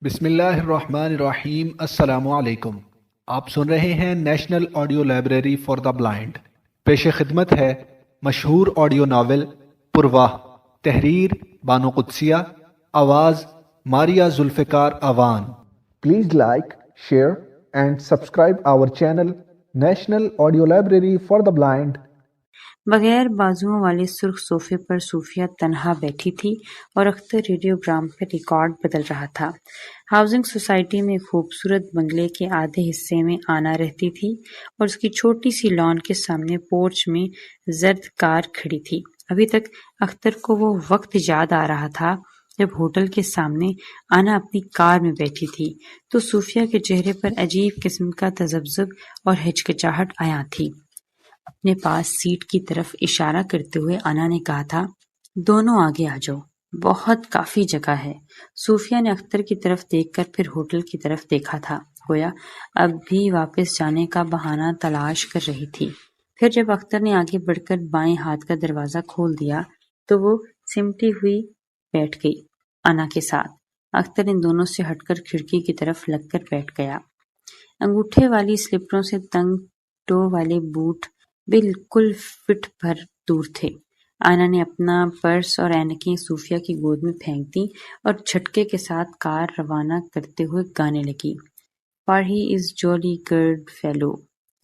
بسم اللہ الرحمن الرحیم۔ السلام علیکم۔ آپ سن رہے ہیں national audio library for the blind. پیش خدمت ہے مشہور آڈیو ناول پرواہ، تحریر بانو قدسیہ، آواز Maria Zulfiqar Awan. Please like, share and subscribe our channel national audio library for the blind. بغیر بازوؤں والے سرخ صوفے پر صوفیہ تنہا بیٹھی تھی اور اختر ریڈیوگرام پر ریکارڈ بدل رہا تھا۔ ہاؤسنگ سوسائٹی میں خوبصورت بنگلے کے آدھے حصے میں آنا رہتی تھی اور اس کی چھوٹی سی لان کے سامنے پورچ میں زرد کار کھڑی تھی۔ ابھی تک اختر کو وہ وقت یاد آ رہا تھا جب ہوٹل کے سامنے آنا اپنی کار میں بیٹھی تھی تو صوفیہ کے چہرے پر عجیب قسم کا تذبذب اور ہچکچاہٹ عیاں تھی۔ اپنے پاس سیٹ کی طرف اشارہ کرتے ہوئے انا نے کہا تھا، دونوں آگے آ جاؤ، بہت کافی جگہ ہے۔ صوفیہ نے اختر کی طرف دیکھ کر پھر ہوٹل کی طرف دیکھا تھا، گویا اب بھی واپس جانے کا بہانہ تلاش کر رہی تھی۔ پھر جب اختر نے آگے بڑھ کر بائیں ہاتھ کا دروازہ کھول دیا تو وہ سمٹی ہوئی بیٹھ گئی انا کے ساتھ۔ اختر ان دونوں سے ہٹ کر کھڑکی کی طرف لگ کر بیٹھ گیا۔ انگوٹھے والی سلپروں سے تنگ ٹو والے بوٹ بالکل فٹ بھر دور تھے۔ آنا نے اپنا پرس اور اینکیں صوفیہ کی گود میں پھینک دیں اور جھٹکے کے ساتھ کار روانہ کرتے ہوئے گانے لگی، for he is jolly good fellow.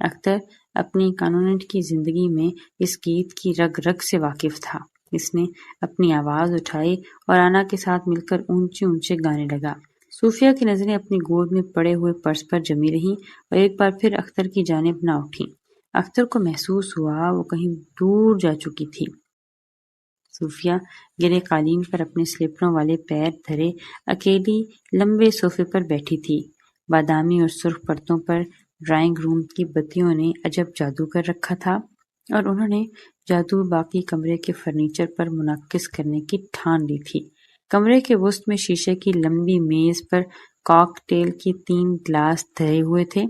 Akhtar اپنی کانوننٹ کی زندگی میں اس گیت کی رگ رگ سے واقف تھا۔ اس نے اپنی آواز اٹھائی اور آنا کے ساتھ مل کر اونچے اونچے گانے لگا۔ صوفیہ کی نظریں اپنی گود میں پڑے ہوئے پرس پر جمی رہیں اور ایک بار پھر اختر کی جانب نہ اٹھیں۔ اختر کو محسوس ہوا وہ کہیں دور جا چکی تھی۔ صوفیہ گرے قالین پر اپنے سلیپروں والے پیر دھرے اکیلی لمبے صوفے پر بیٹھی تھی۔ بادامی اور سرخ پردوں پر ڈرائنگ روم کی بتیوں نے عجب جادو کر رکھا تھا اور انہوں نے جادو باقی کمرے کے فرنیچر پر منعکس کرنے کی ٹھان لی تھی۔ کمرے کے وسط میں شیشے کی لمبی میز پر کاک ٹیل کے 3 گلاس دھرے ہوئے تھے۔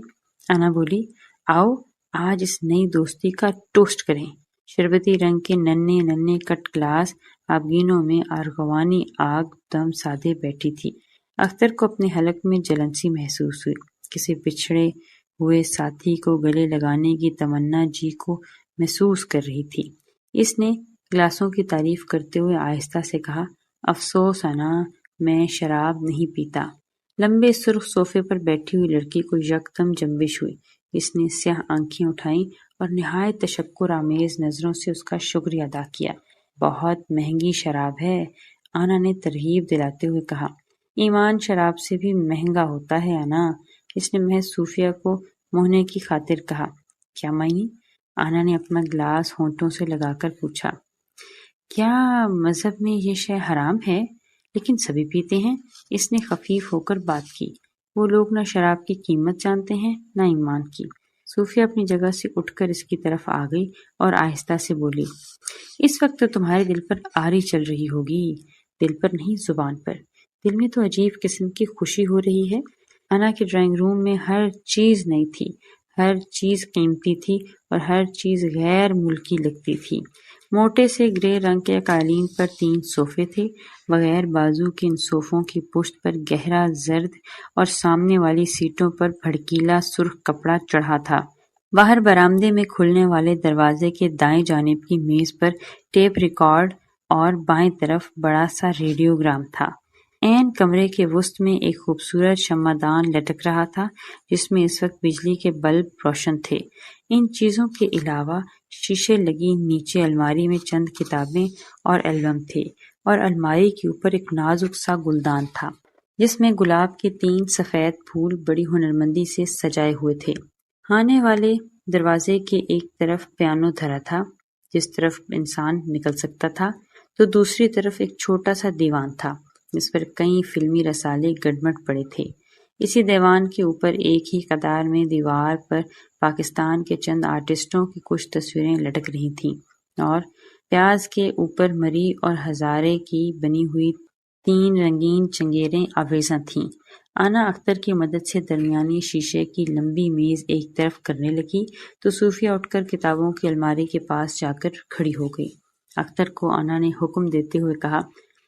انا بولی، آؤ آج اس نئی دوستی کا ٹوسٹ کریں۔ شربتی رنگ کے ننھے ننھے کٹ گلاس آبگینوں میں ارغوانی آگ دم سادے بیٹھی تھی۔ اختر کو اپنے حلق میں جلن سی محسوس ہوئی، کسی بچھڑے ہوئے ساتھی کو گلے لگانے کی تمنا جی کو محسوس کر رہی تھی۔ اس نے گلاسوں کی تعریف کرتے ہوئے آہستہ سے کہا، افسوس انا، میں شراب نہیں پیتا۔ لمبے سرخ صوفے پر بیٹھی ہوئی لڑکی کو یکدم جنبش ہوئی۔ اس نے سیاہ آنکھیں اٹھائیں اور نہایت تشکر آمیز نظروں سے اس کا شکریہ ادا کیا۔ بہت مہنگی شراب ہے، آنا نے ترغیب دلاتے ہوئے کہا۔ ایمان شراب سے بھی مہنگا ہوتا ہے انا، اس نے محض صوفیہ کو موہنے کی خاطر کہا۔ کیا معنی؟ آنا نے اپنا گلاس ہونٹوں سے لگا کر پوچھا۔ کیا مذہب میں یہ شے حرام ہے؟ لیکن سبھی پیتے ہیں، اس نے خفیف ہو کر بات کی۔ وہ لوگ نہ شراب کی قیمت جانتے ہیں نہ ایمان کی۔ صوفیہ اپنی جگہ سے اٹھ کر اس کی طرف آ گئی اور آہستہ سے بولی، اس وقت تو تمہارے دل پر آری چل رہی ہوگی، دل پر نہیں زبان پر۔ دل میں تو عجیب قسم کی خوشی ہو رہی ہے۔ انا کے ڈرائنگ روم میں ہر چیز نئی تھی، ہر چیز قیمتی تھی اور ہر چیز غیر ملکی لگتی تھی۔ موٹے سے گرے رنگ کے قالین پر 3 صوفے تھے، بغیر بازو کے ان صوفوں کی پشت پر گہرا زرد اور سامنے والی سیٹوں پر بھڑکیلا سرخ کپڑا چڑھا تھا۔ باہر برآمدے میں کھلنے والے دروازے کے دائیں جانب کی میز پر ٹیپ ریکارڈ اور بائیں طرف بڑا سا ریڈیوگرام تھا۔ عین کمرے کے وسط میں ایک خوبصورت شمعدان لٹک رہا تھا جس میں اس وقت بجلی کے بلب روشن تھے۔ ان چیزوں کے علاوہ شیشے لگی نیچے الماری میں چند کتابیں اور البم تھے اور الماری کے اوپر ایک نازک سا گلدان تھا جس میں گلاب کے 3 سفید پھول بڑی ہنرمندی سے سجائے ہوئے تھے۔ خانے والے دروازے کے ایک طرف پیانو دھرا تھا جس طرف انسان نکل سکتا تھا، تو دوسری طرف ایک چھوٹا سا دیوان تھا جس پر کئی فلمی رسالے گڈمڈ پڑے تھے۔ اسی دیوان کے اوپر ایک ہی قطار میں دیوار پر پاکستان کے چند آرٹسٹوں کی کچھ تصویریں لٹک رہی تھیں اور پیاز کے اوپر مری اور ہزارے کی بنی ہوئی 3 رنگین چنگیریں آویزاں تھیں۔ آنا اختر کی مدد سے درمیانی شیشے کی لمبی میز ایک طرف کرنے لگی تو صوفیہ اٹھ کر کتابوں کی الماری کے پاس جا کر کھڑی ہو گئی۔ اختر کو آنا نے حکم دیتے ہوئے کہا،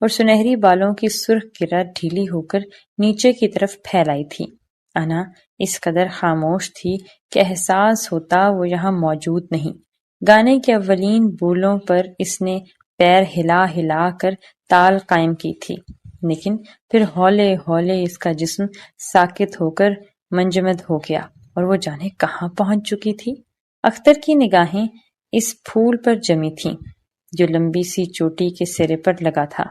اور سنہری بالوں کی سرخ گرہ ڈھیلی ہو کر نیچے کی طرف پھیل آئی تھی۔ انا اس قدر خاموش تھی کہ احساس ہوتا وہ یہاں موجود نہیں۔ گانے کے اولین بولوں پر اس نے پیر ہلا ہلا کر تال قائم کی تھی، لیکن پھر ہولے ہولے اس کا جسم ساکت ہو کر منجمد ہو گیا اور وہ جانے کہاں پہنچ چکی تھی۔ اختر کی نگاہیں اس پھول پر جمی تھیں جو لمبی سی چوٹی کے سرے پر لگا تھا۔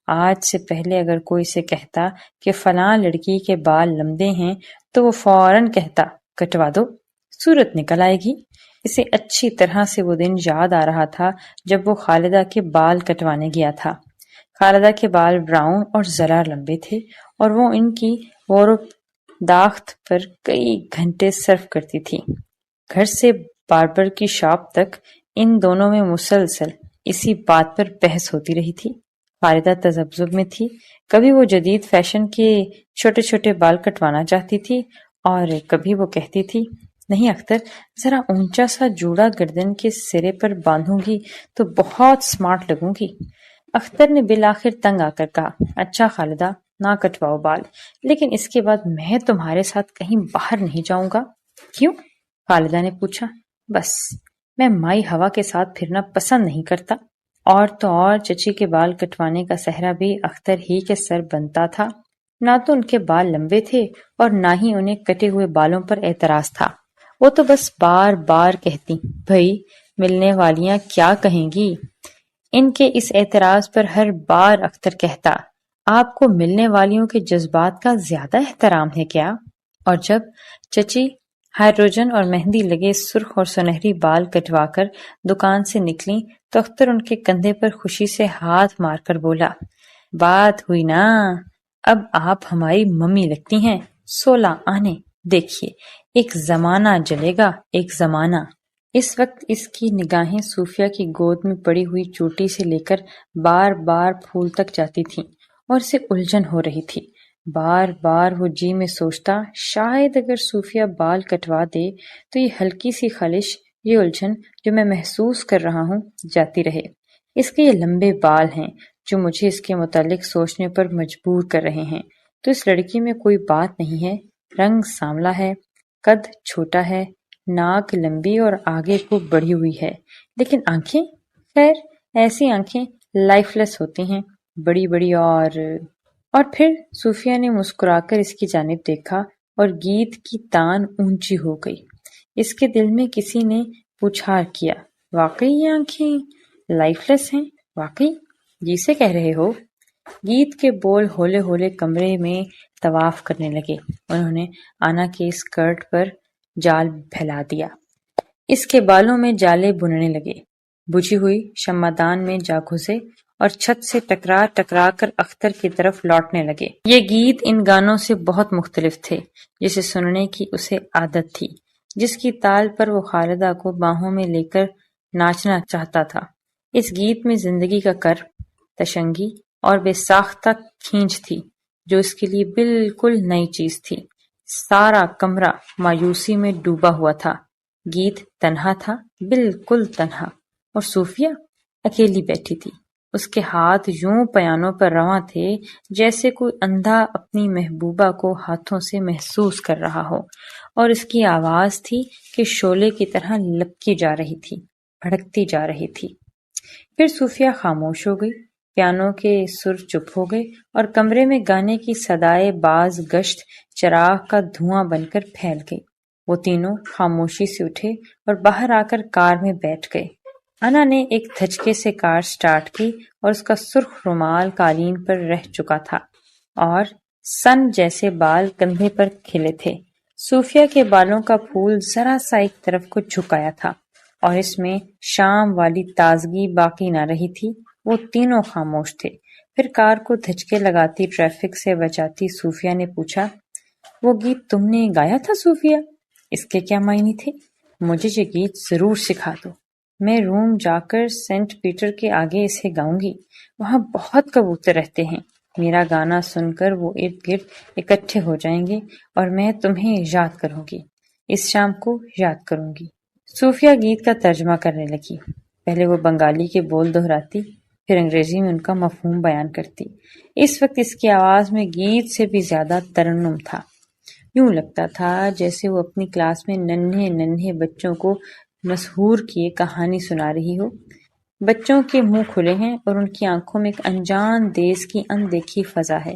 آج سے پہلے اگر کوئی سے کہتا کہ فلاں لڑکی کے بال لمبے ہیں تو وہ فوراً کہتا کٹوا دو، صورت نکل آئے گی۔ اسے اچھی طرح سے وہ دن یاد آ رہا تھا جب وہ خالدہ کے بال کٹوانے گیا تھا۔ خالدہ کے بال براؤن اور ذرا لمبے تھے اور وہ ان کی غور و داخت پر کئی گھنٹے صرف کرتی تھی۔ گھر سے باربر کی شاپ تک ان دونوں میں مسلسل اسی بات پر بحث ہوتی رہی تھی۔ خالدہ تذبذب میں تھی، کبھی وہ جدید فیشن کے چھوٹے چھوٹے بال کٹوانا چاہتی تھی اور کبھی وہ کہتی تھی نہیں اختر، ذرا اونچا سا جوڑا گردن کے سرے پر باندھوں گی تو بہت سمارٹ لگوں گی۔ اختر نے بالآخر تنگ آ کر کہا اچھا خالدہ، نہ کٹواؤ بال، لیکن اس کے بعد میں تمہارے ساتھ کہیں باہر نہیں جاؤں گا۔ کیوں؟ خالدہ نے پوچھا۔ بس میں مائی ہوا کے ساتھ پھرنا پسند نہیں کرتا۔ اور تو اور چچی کے بال کٹوانے کا صحرا بھی اختر ہی کے سر بنتا تھا۔ نہ تو ان کے بال لمبے تھے اور نہ ہی انہیں کٹے ہوئے بالوں پر اعتراض تھا۔ وہ تو بس بار بار کہتی بھئی ملنے والیاں کیا کہیں گی۔ ان کے اس اعتراض پر ہر بار اختر کہتا آپ کو ملنے والیوں کے جذبات کا زیادہ احترام ہے کیا؟ اور جب چچی ہائیڈروجن اور مہندی لگے سرخ اور سنہری بال کٹوا کر دکان سے نکلیں تو اختر ان کے کندھے پر خوشی سے ہاتھ مار کر بولا بات ہوئی نا، اب آپ ہماری ممی لگتی ہیں، 16 آنے، دیکھیے ایک زمانہ جلے گا، ایک زمانہ۔ اس وقت اس کی نگاہیں صوفیہ کی گود میں پڑی ہوئی چوٹی سے لے کر بار بار پھول تک جاتی تھیں اور اسے الجھن ہو رہی تھی۔ بار بار وہ جی میں سوچتا شاید اگر صوفیہ بال کٹوا دے تو یہ ہلکی سی خلش، یہ الجھن جو میں محسوس کر رہا ہوں جاتی رہے۔ اس کے یہ لمبے بال ہیں جو مجھے اس کے متعلق سوچنے پر مجبور کر رہے ہیں۔ تو اس لڑکی میں کوئی بات نہیں ہے، رنگ سانولا ہے، قد چھوٹا ہے، ناک لمبی اور آگے کو بڑھی ہوئی ہے، لیکن آنکھیں، خیر ایسی آنکھیں لائف لیس ہوتی ہیں، بڑی بڑی اور پھر صوفیہ نے مسکرا کر اس کی جانب دیکھا اور گیت کی تان اونچی ہو گئی۔ اس کے دل میں کسی نے پوچھار کیا واقعی یہ آنکھیں لائف لیس ہیں؟ واقعی جی سے کہہ رہے ہو؟ گیت کے بول ہولے ہولے کمرے میں طواف کرنے لگے۔ انہوں نے آنا کے اسکرٹ پر جال پھیلا دیا، اس کے بالوں میں جالے بننے لگے، بجھی ہوئی شمعدان میں جا گھسے اور چھت سے ٹکرا ٹکرا کر اختر کی طرف لوٹنے لگے۔ یہ گیت ان گانوں سے بہت مختلف تھے جسے سننے کی اسے عادت تھی، جس کی تال پر وہ خالدہ کو باہوں میں لے کر ناچنا چاہتا تھا۔ اس گیت میں زندگی کا کرب، تشنگی اور بے ساختہ کھینچ تھی جو اس کے لیے بالکل نئی چیز تھی۔ سارا کمرہ مایوسی میں ڈوبا ہوا تھا۔ گیت تنہا تھا، بالکل تنہا، اور صوفیہ اکیلی بیٹھی تھی۔ اس کے ہاتھ یوں پیانوں پر رواں تھے جیسے کوئی اندھا اپنی محبوبہ کو ہاتھوں سے محسوس کر رہا ہو، اور اس کی آواز تھی کہ شعلے کی طرح لپکی جا رہی تھی، بھڑکتی جا رہی تھی۔ پھر صوفیہ خاموش ہو گئی، پیانوں کے سر چپ ہو گئے اور کمرے میں گانے کی صدائے باز گشت چراغ کا دھواں بن کر پھیل گئی۔ وہ تینوں خاموشی سے اٹھے اور باہر آ کر کار میں بیٹھ گئے۔ انا نے ایک دھچکے سے کار سٹارٹ کی اور اس کا سرخ رومال قالین پر رہ چکا تھا اور سن جیسے بال کندھے پر کھلے تھے۔ صوفیہ کے بالوں کا پھول ذرا سا ایک طرف کو جھکایا تھا اور اس میں شام والی تازگی باقی نہ رہی تھی۔ وہ تینوں خاموش تھے۔ پھر کار کو دھچکے لگاتی ٹریفک سے بچاتی صوفیہ نے پوچھا وہ گیت تم نے گایا تھا صوفیہ؟ اس کے کیا معنی تھے؟ مجھے یہ گیت ضرور سکھا دو، میں روم جا کر سینٹ پیٹر کے آگے اسے گاؤں گی، وہاں بہت کبوتر رہتے ہیں، میرا گانا سن کر وہ ارد گرد اکٹھے ہو جائیں گے اور میں تمہیں یاد کروں گی، اس شام کو یاد کروں گی۔ صوفیہ گیت کا ترجمہ کرنے لگی۔ پہلے وہ بنگالی کے بول دہراتی، پھر انگریزی میں ان کا مفہوم بیان کرتی۔ اس وقت اس کی آواز میں گیت سے بھی زیادہ ترنم تھا۔ یوں لگتا تھا جیسے وہ اپنی کلاس میں ننھے ننھے بچوں کو مسحور کیے کہانی سنا رہی ہو۔ بچوں کے منہ کھلے ہیں اور ان کی آنکھوں میں ایک انجان دیس کی اندیکھی فضا ہے۔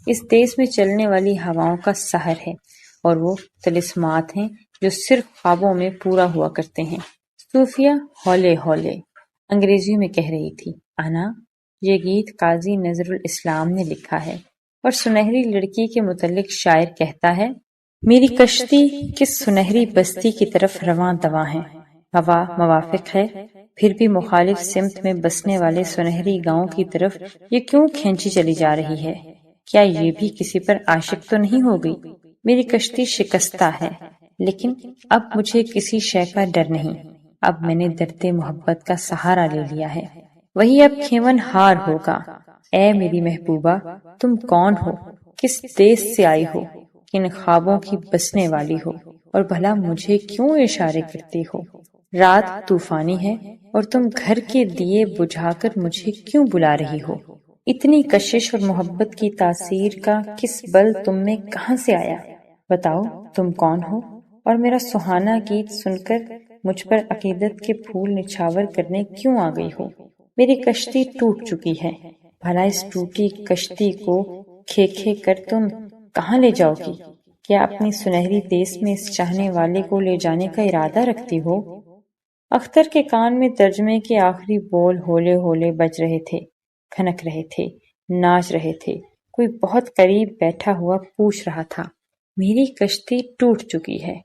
اس دیس میں چلنے والی ہواؤں کا سحر ہے اور وہ طلسمات ہیں جو صرف خوابوں میں پورا ہوا کرتے ہیں۔ صوفیہ ہولے ہولے انگریزی میں کہہ رہی تھی، انا، یہ گیت قاضی نظر الاسلام نے لکھا ہے اور سنہری لڑکی کے متعلق شاعر کہتا ہے، میری کشتی کس سنہری بستی کی طرف رواں دواں ہے، ہوا موافق ہے پھر بھی مخالف سمت میں بسنے والے سنہری گاؤں کی طرف یہ کیوں کھینچی چلی جا رہی ہے؟ کیا یہ بھی کسی پر عاشق تو نہیں ہو گئی؟ میری کشتی شکستہ ہے لیکن اب مجھے کسی شے کا ڈر نہیں، اب میں نے درد محبت کا سہارا لے لیا ہے، وہی اب کھیون ہار ہوگا۔ اے میری محبوبہ، تم کون ہو، کس دیس سے آئی ہو، کن خوابوں کی بسنے والی ہو، اور بھلا مجھے کیوں اشارے کرتی ہو؟ رات طوفانی ہے اور تم گھر کے دیے بجھا کر مجھے کیوں بلا رہی ہو؟ اتنی کشش اور محبت کی تاثیر کا کس بل تم میں کہاں سے آیا؟ بتاؤ تم کون ہو اور میرا سہانا گیت سن کر مجھ پر عقیدت کے پھول نچھاور کرنے کیوں آ گئی ہو؟ میری کشتی ٹوٹ چکی ہے، بھلا اس ٹوٹی کشتی کو کھے کھے کر تم کہاں لے جاؤ گی؟ کیا اپنی سنہری دیس میں اس چاہنے والے کو لے جانے کا ارادہ رکھتی ہو؟ اختر کے کان میں ترجمے کے آخری بول ہولے ہولے بج رہے تھے، کھنک رہے تھے، ناچ رہے تھے۔ کوئی بہت قریب بیٹھا ہوا پوچھ رہا تھا، میری کشتی ٹوٹ چکی ہے،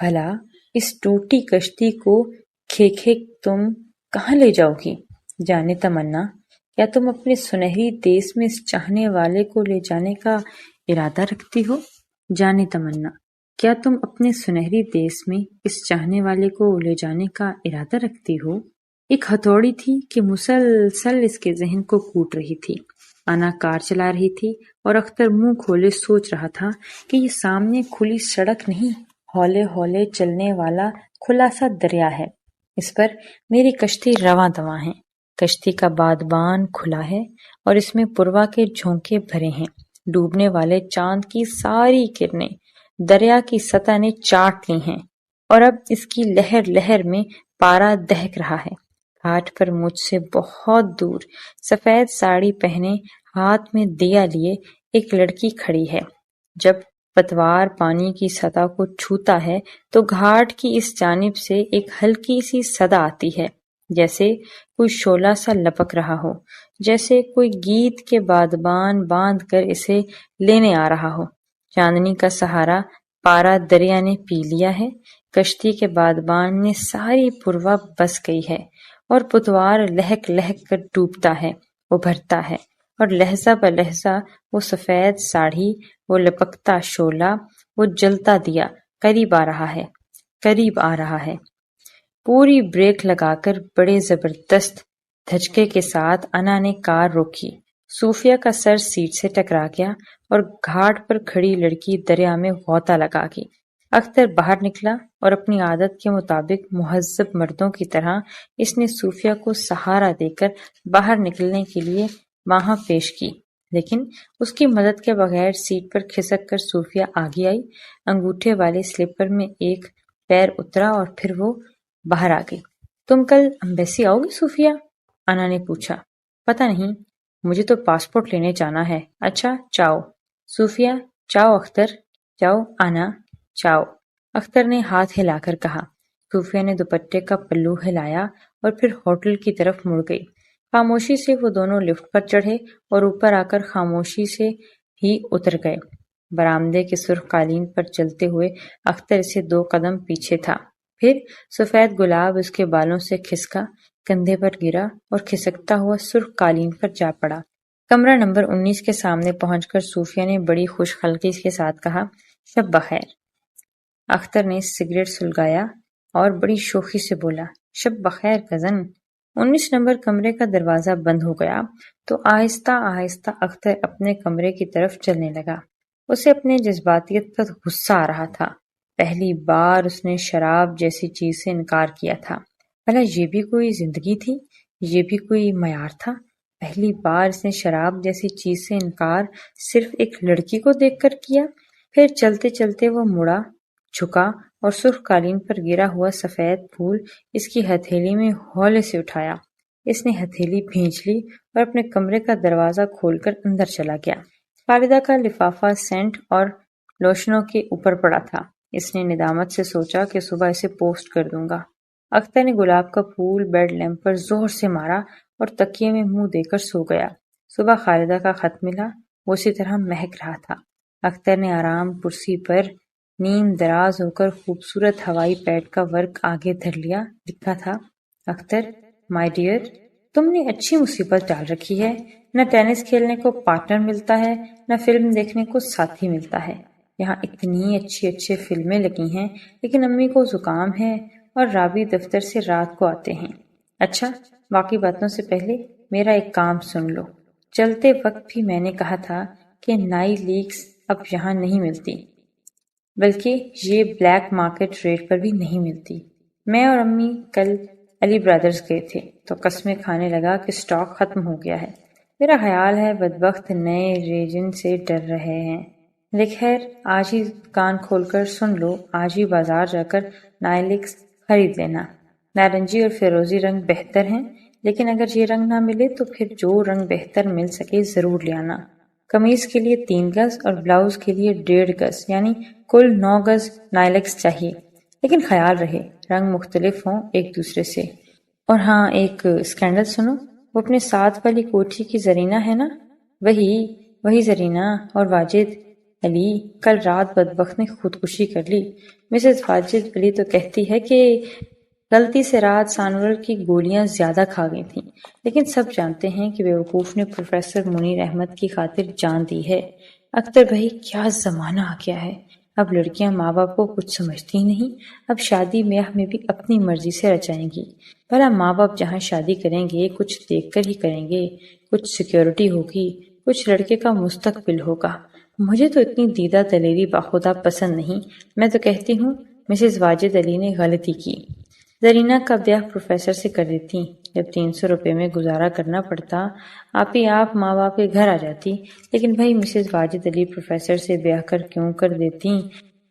بھلا اس ٹوٹی کشتی کو کھے کھے تم کہاں لے جاؤ گی؟ جانے تمنا، کیا تم اپنے سنہری دیس میں اس چاہنے والے کو لے جانے کا ارادہ رکھتی ہو؟ جانے تمنا، کیا تم اپنے سنہری دیس میں اس چاہنے والے کو لے جانے کا ارادہ رکھتی ہو؟ ایک ہتھوڑی تھی کہ مسلسل اس کے ذہن کو کوٹ رہی تھی۔ انا کار چلا رہی تھی اور اختر منہ کھولے سوچ رہا تھا کہ یہ سامنے کھلی سڑک نہیں، ہولے ہولے چلنے والا کھلا سا دریا ہے، اس پر میری کشتی رواں دواں ہے۔ کشتی کا بادبان کھلا ہے اور اس میں پروا کے جھونکے بھرے ہیں۔ ڈوبنے والے چاند کی ساری کرنیں دریا کی سطح نے چاٹ لی ہیں اور اب اس کی لہر لہر میں پارا دہک رہا ہے۔ گھاٹ پر مجھ سے بہت دور سفید ساڑی پہنے ہاتھ میں دیا لیے ایک لڑکی کھڑی ہے۔ جب پتوار پانی کی سطح کو چھوتا ہے تو گھاٹ کی اس جانب سے ایک ہلکی سی صدا آتی ہے، جیسے کوئی شعلہ سا لپک رہا ہو، جیسے کوئی گیت کے بادبان باندھ کر اسے لینے آ رہا ہو۔ چاندنی کا سہارا پارا دریا نے پی لیا ہے، کشتی کے بادبان میں ساری پروا بس گئی ہے اور پتوار لہک لہک کر ڈوبتا ہے، ابھرتا ہے، اور لہجہ بہ لہجہ وہ سفید ساڑھی، وہ لپکتا شعلہ، وہ جلتا دیا قریب آ رہا ہے، قریب آ رہا ہے۔ پوری بریک لگا کر بڑے زبردست دھچکے کے ساتھ انا نے کار روکی۔ صوفیہ کا سر سیٹ سے ٹکرا گیا اور گھاٹ پر کھڑی لڑکی دریا میں غوطہ لگا گئی۔ اختر باہر نکلا اور اپنی عادت کے مطابق مہذب مردوں کی طرح اس نے صوفیہ کو سہارا دے کر باہر نکلنے کے لیے باہیں پیش کی، لیکن اس کی مدد کے بغیر سیٹ پر کھسک کر صوفیہ آگے آئی۔ انگوٹھے والے سلیپر میں ایک پیر اترا اور پھر وہ باہر آ گئی۔ تم کل امبیسی آؤ گی صوفیہ؟ انا نے پوچھا۔ پتہ نہیں، مجھے تو پاسپورٹ لینے جانا ہے۔ اچھا چاؤ صوفیہ، چاؤ اختر، چاؤ انا، چاؤ، اختر نے ہاتھ ہلا کر کہا۔ صوفیہ نے دوپٹے کا پلو ہلایا اور پھر ہوٹل کی طرف مڑ گئی۔ خاموشی سے وہ دونوں لفٹ پر چڑھے اور اوپر آ کر خاموشی سے ہی اتر گئے۔ برآمدے کے سرخ قالین پر چلتے ہوئے اختر اسے 2 قدم پیچھے تھا، پھر سفید گلاب اس کے بالوں سے کھسکا، کندھے پر گرا اور کھسکتا ہوا سرخ قالین پر جا پڑا۔ کمرہ نمبر 19 کے سامنے پہنچ کر صوفیہ نے بڑی خوش خلقی کے ساتھ کہا، شب بخیر۔ اختر نے سگریٹ سلگایا اور بڑی شوخی سے بولا، شب بخیر کزن۔ 19 نمبر کمرے کا دروازہ بند ہو گیا تو آہستہ آہستہ اختر اپنے کمرے کی طرف چلنے لگا۔ اسے اپنے جذباتیت پر غصہ آ رہا تھا۔ پہلی بار اس نے شراب جیسی چیز سے انکار کیا تھا۔ بھلا یہ بھی کوئی زندگی تھی؟ یہ بھی کوئی معیار تھا؟ پہلی بار اس نے شراب جیسی چیز سے انکار صرف ایک لڑکی کو دیکھ کر کیا۔ پھر چلتے چلتے وہ مڑا، جھکا اور سرخ قالین پر گرا ہوا سفید پھول اس کی ہتھیلی میں ہولے سے اٹھایا۔ اس نے ہتھیلی بھینچ لی اور اپنے کمرے کا دروازہ کھول کر اندر چلا گیا۔ خالدہ کا لفافہ سینٹ اور لوشنوں کے اوپر پڑا تھا۔ اس نے ندامت سے سوچا کہ صبح اسے پوسٹ کر دوں گا۔ اختر نے گلاب کا پھول بیڈ لیمپ پر زور سے مارا اور تکیے میں منہ دے کر سو گیا۔ صبح خالدہ کا خط ملا، وہ اسی طرح مہک رہا تھا۔ اختر نے آرام کرسی پر نیم دراز ہو کر خوبصورت ہوائی پیڈ کا ورک آگے دھر لیا۔ لکھا تھا، اختر مائی ڈیئر، تم نے اچھی مصیبت ڈال رکھی ہے۔ نہ ٹینس کھیلنے کو پارٹنر ملتا ہے، نہ فلم دیکھنے کو ساتھی ملتا ہے۔ یہاں اتنی اچھی فلمیں لگی ہیں، لیکن امی کو زکام ہے اور رابی دفتر سے رات کو آتے ہیں۔ اچھا، باقی باتوں سے پہلے میرا ایک کام سن لو۔ چلتے وقت بھی میں نے کہا تھا کہ نئی لیکس اب یہاں نہیں ملتی، بلکہ یہ بلیک مارکیٹ ریٹ پر بھی نہیں ملتی۔ میں اور امی کل علی برادرز گئے تھے تو قسمیں کھانے لگا کہ سٹاک ختم ہو گیا ہے۔ میرا خیال ہے بدبخت نئے ریجن سے ڈر رہے ہیں۔ لیکن خیر، آج ہی کان کھول کر سن لو، آج ہی بازار جا کر نائلکس خرید لینا۔ نارنجی اور فیروزی رنگ بہتر ہیں، لیکن اگر یہ رنگ نہ ملے تو پھر جو رنگ بہتر مل سکے ضرور لے آنا۔ قمیض کے لیے 3 گز اور بلاؤز کے لیے 1.5 گز، یعنی کل 9 گز نائلکس چاہیے، لیکن خیال رہے رنگ مختلف ہوں ایک دوسرے سے۔ اور ہاں، ایک اسکینڈل سنو، وہ اپنے ساتھ والی کوٹھی کی زرینہ ہے نا، وہی زرینہ اور واجد علی کل رات بدبخت نے خودکشی کر لی۔ مسز واجد علی تو کہتی ہے کہ غلطی سے رات سانولر کی گولیاں زیادہ کھا گئی تھیں، لیکن سب جانتے ہیں کہ بیوقوف نے پروفیسر منیر احمد کی خاطر جان دی ہے۔ اختر بھائی، کیا زمانہ آ گیا ہے، اب لڑکیاں ماں باپ کو کچھ سمجھتی ہی نہیں۔ اب شادی بیاہ میں بھی اپنی مرضی سے رچائیں گی۔ بھلا ماں باپ جہاں شادی کریں گے کچھ دیکھ کر ہی کریں گے، کچھ سیکیورٹی ہوگی، کچھ لڑکے کا مستقبل ہوگا۔ مجھے تو اتنی دیدہ دلیری باخدا پسند نہیں۔ میں تو کہتی ہوں مسز واجد علی نے غلطی کی۔ زرینہ کا بیاہ پروفیسر سے کر دیتی، جب 300 روپے میں گزارا کرنا پڑتا آپ ہی آپ ماں باپ کے گھر آ جاتی۔ لیکن بھائی، مسز واجد علی پروفیسر سے بیاہ کیوں کر دیتی؟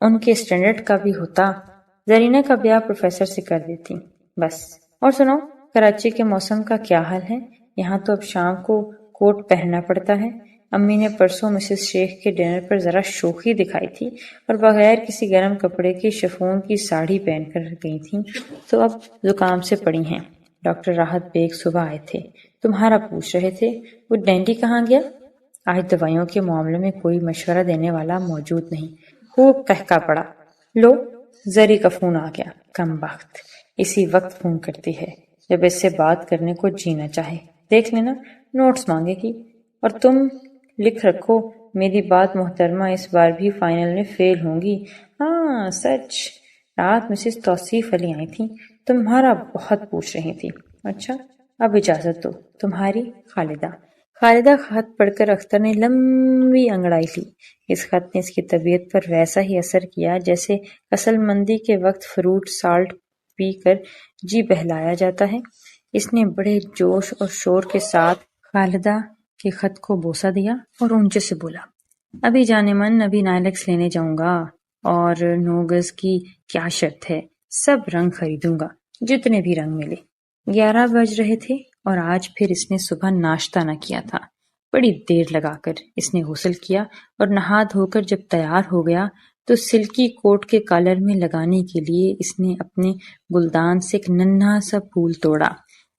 ان کے اسٹینڈرڈ کا بھی ہوتا۔ زرینہ کا بیاہ پروفیسر سے کر دیتی بس۔ اور سنو، کراچی کے موسم کا کیا حال ہے؟ یہاں تو اب شام کو کوٹ پہننا پڑتا ہے۔ امی نے پرسوں مسز شیخ کے ڈنر پر ذرا شوخی دکھائی تھی اور بغیر کسی گرم کپڑے کے شفون کی ساڑھی پہن کر گئی تھیں، تو اب زکام سے پڑی ہیں۔ ڈاکٹر راحت بیگ صبح آئے تھے، تمہارا پوچھ رہے تھے وہ ڈینڈی کہاں گیا۔ آج دوائیوں کے معاملے میں کوئی مشورہ دینے والا موجود نہیں، خوب کہکا پڑا۔ لو، زری کا فون آ گیا، کم بخت اسی وقت فون کرتی ہے جب اس سے بات کرنے کو جینا چاہے۔ دیکھ لینا، نوٹس مانگے گی۔ اور تم لکھ رکھو، میری بات محترمہ اس بار بھی فائنل میں فیل ہوں گی۔ ہاں سچ، رات مسز توصیف علی آئی تھیں، تمہارا بہت پوچھ رہی تھی۔ اچھا، اب اجازت دو، تمہاری خالدہ۔ خالدہ خط پڑھ کر اختر نے لمبی انگڑائی لی۔ اس خط نے اس کی طبیعت پر ویسا ہی اثر کیا جیسے عسل مندی کے وقت فروٹ سالٹ پی کر جی بہلایا جاتا ہے۔ اس نے بڑے جوش اور شور کے ساتھ خالدہ کے خط کو بوسہ دیا اور اونچے سے بولا، ابھی جانے من، ابھی نائلکس لینے جاؤں گا، اور 9 گز کی کیا شرط ہے، سب رنگ خریدوں گا، جتنے بھی رنگ ملے۔ 11 بج رہے تھے اور آج پھر اس نے صبح ناشتہ نہ کیا تھا۔ بڑی دیر لگا کر اس نے غسل کیا اور نہا دھو کر جب تیار ہو گیا تو سلکی کوٹ کے کالر میں لگانے کے لیے اس نے اپنے گلدان سے ایک ننھا سا پھول توڑا۔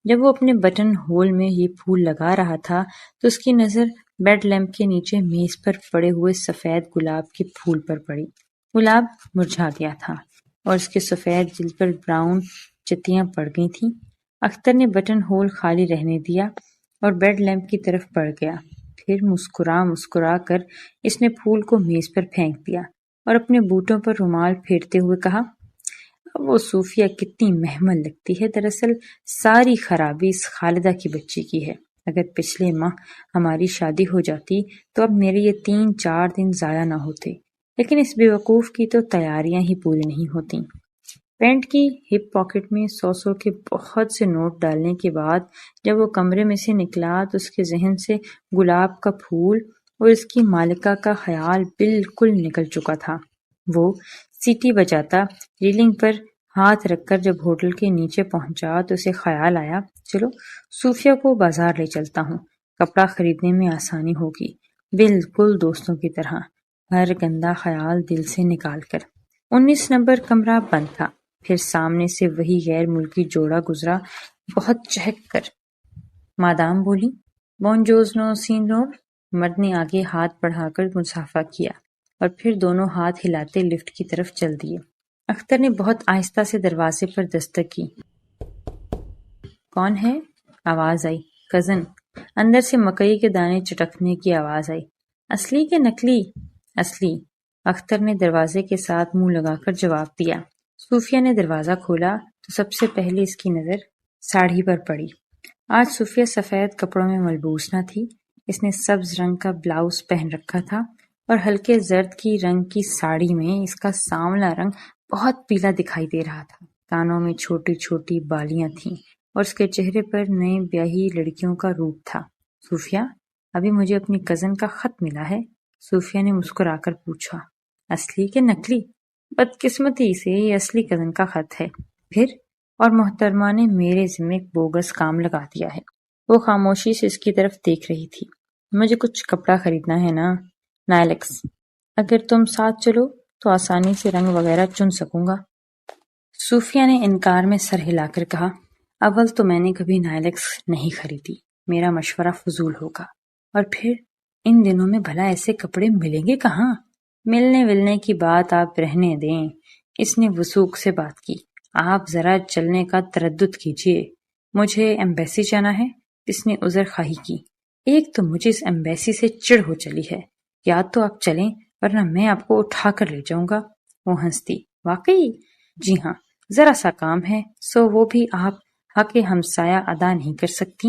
جب وہ اپنے بٹن ہول میں یہ پھول لگا رہا تھا تو اس کی نظر بیڈ لیمپ کے نیچے میز پر پڑے ہوئے سفید گلاب کے پھول پر پڑی۔ گلاب مرجھا گیا تھا اور اس کے سفید جلد پر براؤن چتیاں پڑ گئی تھیں۔ اختر نے بٹن ہول خالی رہنے دیا اور بیڈ لیمپ کی طرف بڑھ گیا۔ پھر مسکرا کر اس نے پھول کو میز پر پھینک دیا اور اپنے بوٹوں پر رومال پھیرتے ہوئے کہا، وہ صوفیہ کتنی محمل لگتی ہے، دراصل ساری خرابی اس خالدہ کی بچی کی ہے۔ اگر پچھلے ماہ ہماری شادی ہو جاتی تو اب میرے یہ 3-4 دن ضائع نہ ہوتے، لیکن اس بیوقوف کی تو تیاریاں ہی پوری نہیں ہوتی۔ پینٹ کی ہپ پاکٹ میں 100 کے بہت سے نوٹ ڈالنے کے بعد جب وہ کمرے میں سے نکلا تو اس کے ذہن سے گلاب کا پھول اور اس کی مالکہ کا خیال بالکل نکل چکا تھا۔ وہ سیٹی بجاتا ریلنگ پر ہاتھ رکھ کر جب ہوٹل کے نیچے پہنچا تو اسے خیال آیا، چلو صوفیہ کو بازار لے چلتا ہوں، کپڑا خریدنے میں آسانی ہوگی، بالکل دوستوں کی طرح، ہر گندا خیال دل سے نکال کر۔ 19 نمبر کمرہ بند تھا۔ پھر سامنے سے وہی غیر ملکی جوڑا گزرا، بہت چہک کر۔ مادام بولی، بونجوزنو سینور۔ مرد نے آگے ہاتھ بڑھا کر مصافحہ کیا اور پھر دونوں ہاتھ ہلاتے لفٹ کی طرف چل دیے۔ اختر نے بہت آہستہ سے دروازے پر دستک کی۔ کون ہے؟ آواز آئی۔ کزن۔ اندر سے مکئی کے دانے چٹکنے کی آواز آئی۔ اصلی کہ نکلی؟ اصلی۔ اختر نے دروازے کے ساتھ منہ لگا کر جواب دیا۔ صوفیہ نے دروازہ کھولا تو سب سے پہلے اس کی نظر ساڑھی پر پڑی۔ آج صوفیہ سفید کپڑوں میں ملبوس نہ تھی۔ اس نے سبز رنگ کا بلاؤز پہن رکھا تھا اور ہلکے زرد کی رنگ کی ساڑی میں اس کا سانولا رنگ بہت پیلا دکھائی دے رہا تھا۔ کانوں میں چھوٹی چھوٹی بالیاں تھیں اور اس کے چہرے پر نئے بیاہی لڑکیوں کا روپ تھا۔ صوفیہ، ابھی مجھے اپنی کزن کا خط ملا ہے، صوفیہ نے مسکرا کر پوچھا۔ اصلی کہ نکلی؟ بدقسمتی سے یہ اصلی کزن کا خط ہے۔ پھر؟ اور محترمہ نے میرے ذمہ ایک بوگس کام لگا دیا ہے۔ وہ خاموشی سے اس کی طرف دیکھ رہی تھی۔ مجھے کچھ کپڑا خریدنا ہے نا نائلکس، اگر تم ساتھ چلو تو آسانی سے رنگ وغیرہ چن سکوں گا۔ صوفیہ نے انکار میں سر ہلا کر کہا، اول تو میں نے کبھی نائلکس نہیں خریدی، میرا مشورہ فضول ہوگا، اور پھر ان دنوں میں بھلا ایسے کپڑے ملیں گے کہاں؟ ملنے ولنے کی بات آپ رہنے دیں، اس نے وثوق سے بات کی، آپ ذرا چلنے کا تردد کیجیے، مجھے ایمبیسی جانا ہے۔ اس نے عذر خواہی کی، ایک تو مجھے اس ایمبیسی سے چڑ ہو چلی ہے، یا تو آپ چلیں ورنہ میں آپ کو اٹھا کر لے جاؤں گا۔ وہ ہنستی، واقعی؟ جی ہاں، ذرا سا کام ہے، سو وہ بھی آپ حق ہمسایہ ادا نہیں کر سکتی؟